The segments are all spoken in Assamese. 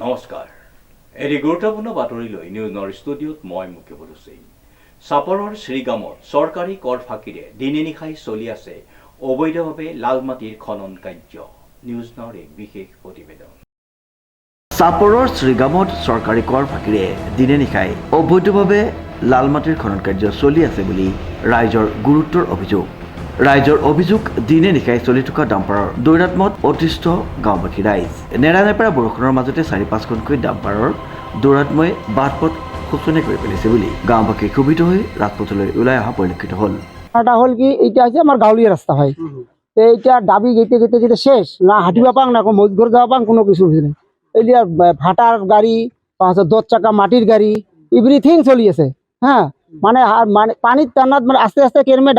নমস্কাৰ এটি গুৰুত্বপূৰ্ণ বাতৰিলৈ নিউজ নৰ্থ ষ্টুডিঅ'ত মই মুকেশ সিং চাপৰৰ শ্ৰীগামত চৰকাৰী কৰ ফাঁকিৰে দিনে নিশাই চলি আছে অবৈধভাৱে লাল মাটিৰ খনন কাৰ্য নিউজ নৰ্থ এক বিশেষ প্ৰতিবেদন চাপৰৰ শ্ৰীগামত চৰকাৰী কৰ ফাঁকিৰে দিনে নিশাই অবৈধভাৱে লাল মাটিৰ খনন কাৰ্য চলি আছে বুলি ৰাইজৰ গুৰুত্বৰ অভিযোগ ৰাইজৰ অভিযোগ দিনে নিশাই চলি থকা ডাম্পাৰৰ দৈৰাত্মত অতিষ্ঠ গাঁওবাসী ৰাইজ নেৰানেপেৰা বৰষুণৰ মাজতে ৪-৫খনকৈ ডাম্পাৰৰ দৈৰাত্মই বাটপথ শোচনীয় কৰি পেলাইছে বুলি গাঁওবাসী ক্ষোভিত হৈ ৰাজপথলৈ ওলাই অহা পৰিলক্ষিত হ'ল। এটা হল কি এইটা আছে আমাৰ গাঁৱলীয়া রাস্তা হয় এইটা দাবি গেতে গেতে যেতে শেষ না হাঁটিবা পাং না মজঘর যাওয়া পাং কোনো কিছু নেই এই যে ভাটার গাড়ি 10 চাকা মাটির গাড়ি এভরিথিং চলি আছে হ্যাঁ মানে মানে পানির টানাত মানে আস্তে আস্তে কেরমে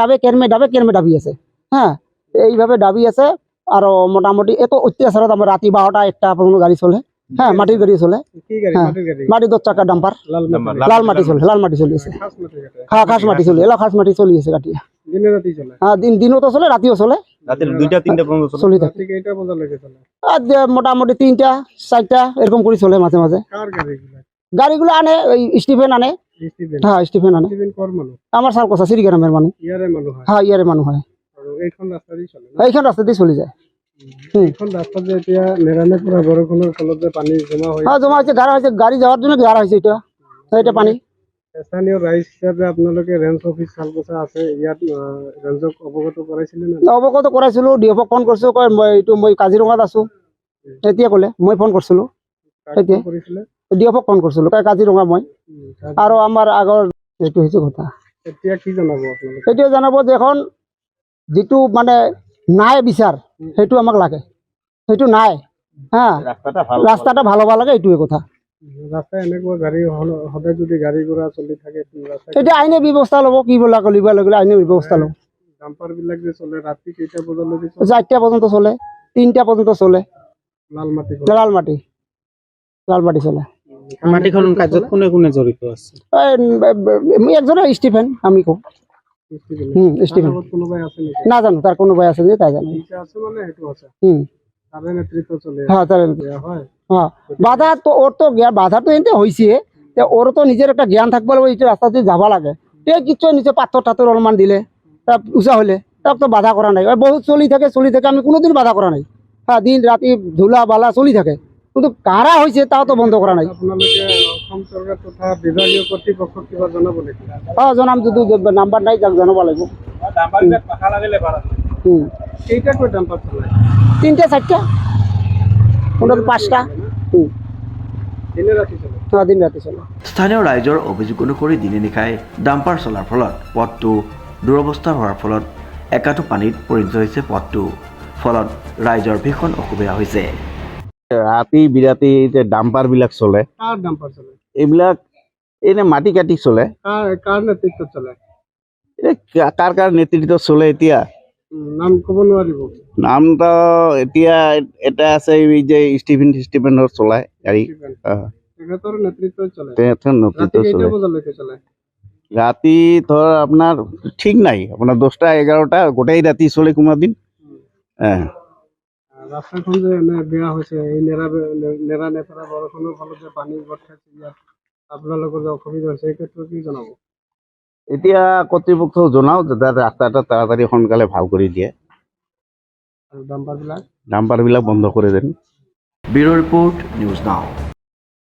ডাবি আছে হ্যাঁ এইভাবে ডাবি আছে আর মোটামুটি এত অত্যাচারত আমার রাতি 12টা 1টা পর্যন্ত গাড়ি চলে হ্যাঁ মাটির গাড়ি চলে মাটি 10 চাকা ডাম্পার লাল মাটি চলে আছে হ্যাঁ খাস মাটি চলে এলা খাস মাটি চলি আছে কাটিয়া হ্যাঁ দিনও তো চলে রাতিও চলে চলি থাকে মোটামুটি 3টা 4টা এরকম করে চলে মাঝে মাঝে গাড়িগুলো আনে ওই স্টিফেন আনে হ্যাঁ স্টিফেন আনে আমার সালকোসা শ্রীগ্রামের মানুষ হ্যাঁ ইয়ারে মানুষ হয় এইখন রাস্তা দিয়ে চলি যায় জমা হয়েছে গাড়া হয়েছে গাড়ি যাওয়ার জন্য গাড়া হয়েছে এটা পানি স্থানীয় রাইজ হিসাবে আপোনালোকে ৰেঞ্জ অফিস সালকোসা আছে ইয়াত ৰেঞ্জক অৱগত কৰাইছিলে না অৱগত কৰাইছিলো ডিএফক ফোন কৰিছো কয় মই এইটো মই কাজিৰঙাত আছো তেতিয়া ক'লে মই ফোন কৰিছিলো তেতিয়া কৰিছিলে ডিএফক ফোন কৰিছিলো কয় কাজিৰঙা মই আৰু আমাৰ আগৰ এইটো হৈছে কথা এতিয়া কি জনাব আপোনালোকে এইটো জনাব যে এখন যেটো মানে নাই বিচাৰ সেইটো আমাক লাগে সেইটো নাই হ্যাঁ ৰাস্তাটা ভালো লাগে এইটোৱে কথা ৰাস্তা এনেকুৱা গাড়ী হতে যদি গাড়ী ঘোড়া চলি থাকে এটা আইনে ব্যৱস্থা ল'ব কি বলা কলিব লাগিলে আইনে ব্যৱস্থা ল'ব ডাম্পাৰ বিলাক যে চলে ৰাতি কেইটা বজালৈকে 4টা পৰ্যন্ত চলে 3টা পৰ্যন্ত চলে লাল মাটি চলে মাটি খনন কাৰ্যত কোনে কোনে জড়িত আছে একজনে স্টিফেন আমি কওঁ স্টিফেন কোনোবাই আছে নেকি না জানো তাৰ কোনোবাই আছে যে তাই জানো আছে মানে সেইটো আছে তাৰে নেতৃত্ব চলে হ্যাঁ তাৰে হয় হ্যাঁ বাধা তো ওর তো বাধা তো এতে হয়েছে ওর তো নিজের একটা জ্ঞান থাকবে এই রাস্তা দিয়ে যাবা লাগে কিছু নিচে পাথর টাথর অলপমান দিলে তা উঁচা হলে তাক তো বাধা করা নাই বহুত চলি থাকে আমি কোনোদিন বাধা করা নাই হ্যাঁ দিন রাতি ধুলা বালা চলি থাকে কিন্তু কারা হয়েছে তাও তো বন্ধ করা নাই আপোনালোকে অসম চৰকাৰ তথা বিভাগীয় কৰ্তৃপক্ষক কিবা জনাব নেকি হ্যাঁ জনাম যদি নাম্বাৰ নাই যাক জনাব লাগিব কেইটাকৈ ডাম্পাৰ চলায় 3টা 4টা কোনোটো 5টা দিনে ৰাতি চলে দিন ৰাতি চলে স্থানীয় ৰাইজৰ অভিযোগ অনুসৰি দিনে নিশাই ডাম্পাৰ চলাৰ ফলত পথটো দুৰৱস্থা হোৱাৰ ফলত একাটো পানীত পৰিণত হৈছে পথটো ফলত ৰাইজৰ ভীষণ অসুবিধা হৈছে ৰাতি বিৰাতি যে ডাম্পাৰ বিলাক চলে কাৰ ডাম্পাৰ চলে এইবিলাক এনে মাটি কাটি চলে কাৰ নেতৃত্বত চলে কাৰ নেতৃত্বত চলে এতিয়া নাম ক'ব নোৱাৰিব নামটা এতিয়া এটা আছে এই যে ষ্টিফেনৰ চলায় গাড়ী তেখেতৰ নেতৃত্বত চলে নেতৃত্ব চলে ৰাতি ধৰ আপোনাৰ ঠিক নাই আপোনাৰ 10টা 11টা গোটেই ৰাতি চলে কোনোবা দিন ৰাস্তাখন যে এনে বেয়া হৈছে এই নেৰানেপেৰা বৰষুণৰ ফলত যে পানী গোট খাইছে ইয়াত আপোনালোকৰ যে অসুবিধা হৈছে এই ক্ষেত্ৰত কি জনাব এতিয়া কৰ্তৃপক্ষক জনাও যাতে ৰাস্তাটা তাড়াতাড়ি সোনকালে ভাল কৰি দিয়ে আৰু ডাম্পাৰবিলাক বন্ধ কৰি then bureau report news now.